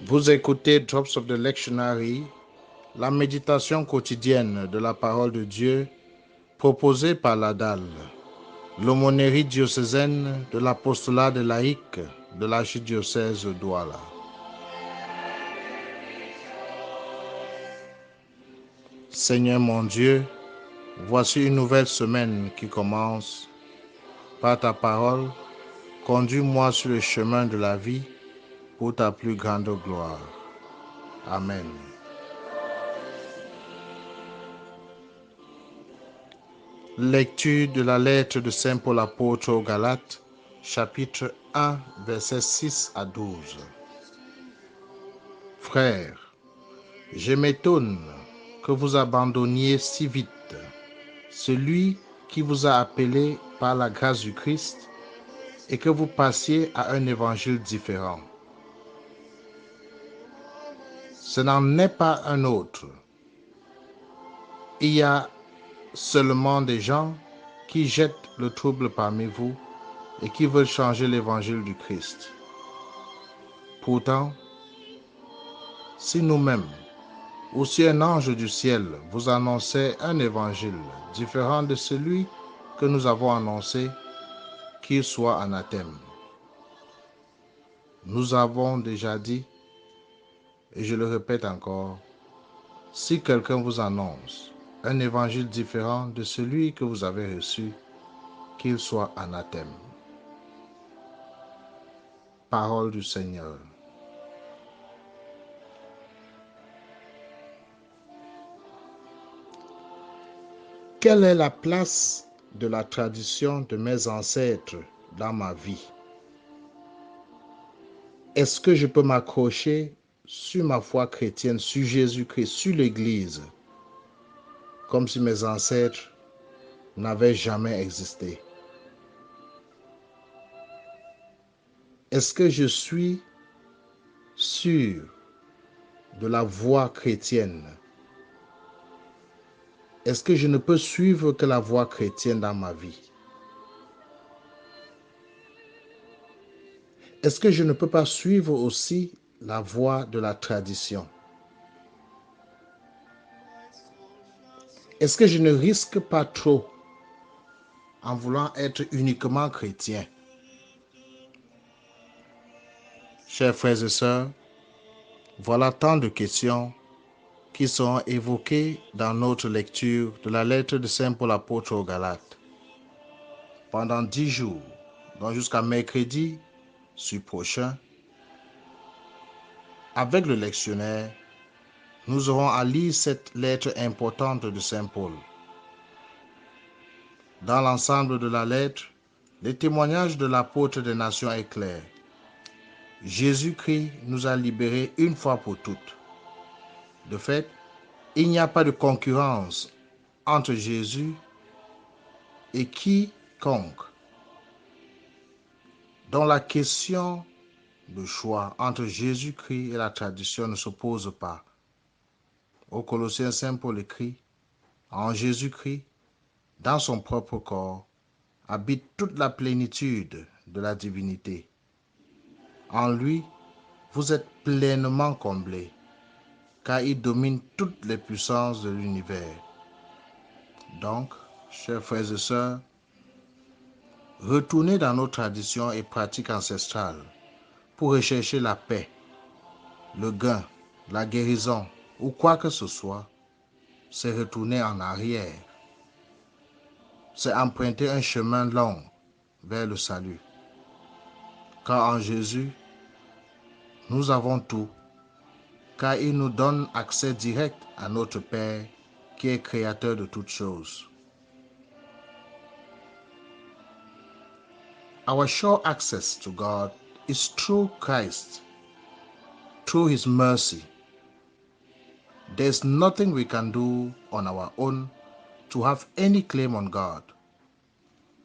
Vous écoutez Drops of the Lectionary, la méditation quotidienne de la parole de Dieu proposée par la DAL, l'aumônerie diocésaine de l'apostolat de laïque de l'archidiocèse de Douala. Seigneur mon Dieu, voici une nouvelle semaine qui commence. Par ta parole, conduis-moi sur le chemin de la vie pour ta plus grande gloire. Amen. Lecture de la lettre de Saint Paul apôtre aux Galates, chapitre 1, versets 6 à 12. Frères, je m'étonne que vous abandonniez si vite celui qui vous a appelé par la grâce du Christ et que vous passiez à un évangile différent. Ce n'en est pas un autre. Il y a seulement des gens qui jettent le trouble parmi vous et qui veulent changer l'évangile du Christ. Pourtant, si nous-mêmes, ou si un ange du ciel vous annonçait un évangile différent de celui que nous avons annoncé, qu'il soit anathème. Nous avons déjà dit, et je le répète encore, si quelqu'un vous annonce un évangile différent de celui que vous avez reçu, qu'il soit anathème. Parole du Seigneur. Quelle est la place de la tradition de mes ancêtres dans ma vie? Est-ce que je peux m'accrocher sur ma foi chrétienne, sur Jésus-Christ, sur l'Église, comme si mes ancêtres n'avaient jamais existé? Est-ce que je suis sûr de la voie chrétienne? Est-ce que je ne peux suivre que la voie chrétienne dans ma vie? Est-ce que je ne peux pas suivre aussi la voie de la tradition? Est-ce que je ne risque pas trop en voulant être uniquement chrétien? Chers frères et sœurs, voilà tant de questions qui sont évoquées dans notre lecture de la lettre de Saint Paul apôtre aux Galates. Pendant 10 jours, donc jusqu'à mercredi prochain, avec le lectionnaire, nous aurons à lire cette lettre importante de Saint Paul. Dans l'ensemble de la lettre, le témoignage de l'apôtre des nations est clair. Jésus-Christ nous a libérés une fois pour toutes. De fait, il n'y a pas de concurrence entre Jésus et quiconque. Dont la question de choix entre Jésus-Christ et la tradition ne se pose pas. Aux Colossiens, Saint Paul écrit, en Jésus-Christ, dans son propre corps, habite toute la plénitude de la divinité. En lui, vous êtes pleinement comblés, car il domine toutes les puissances de l'univers. Donc, chers frères et sœurs, retournez dans nos traditions et pratiques ancestrales pour rechercher la paix, le gain, la guérison ou quoi que ce soit. C'est retourner en arrière. C'est emprunter un chemin long vers le salut. Car en Jésus, nous avons tout, car il nous donne accès direct à notre Père qui est créateur de toutes choses. Our sure access to God is through Christ, through His mercy. There's nothing we can do on our own to have any claim on God.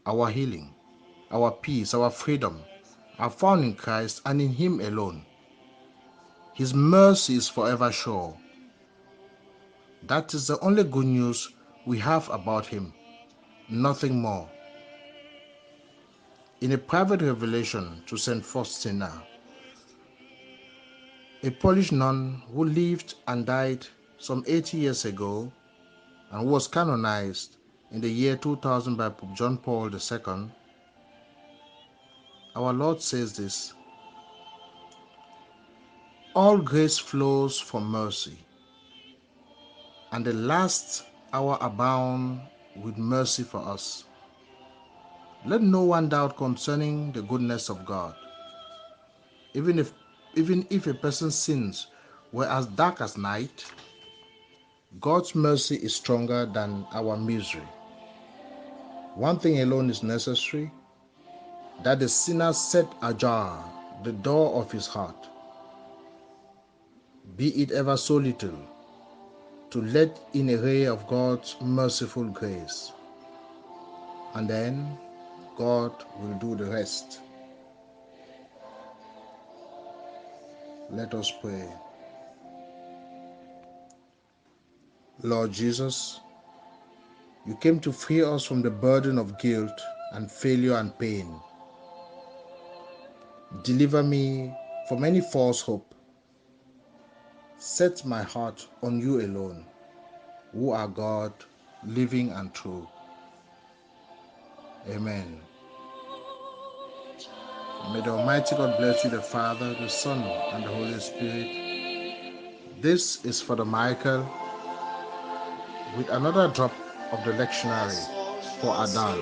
Our healing, our peace, our freedom are found in Christ and in Him alone. His mercy is forever sure. That is the only good news we have about Him, nothing more. In a private revelation to Saint Faustina, A Polish nun who lived and died some 80 years ago and was canonized in the year 2000 by Pope John Paul II, our Lord says this: all grace flows from mercy, and the last hour abound with mercy for us. Let no one doubt concerning the goodness of God. Even if a person's sins were as dark as night, God's mercy is stronger than our misery. One thing alone is necessary, that the sinner set ajar the door of his heart, be it ever so little, to let in a ray of God's merciful grace. And then God will do the rest. Let us pray. Lord Jesus, you came to free us from the burden of guilt and failure and pain. Deliver me from any false hope. Set my heart on you alone, who are God, living and true. Amen. May the Almighty God bless you, the Father, the Son, and the Holy Spirit. This is Father Michael with another drop of the lectionary for Adan.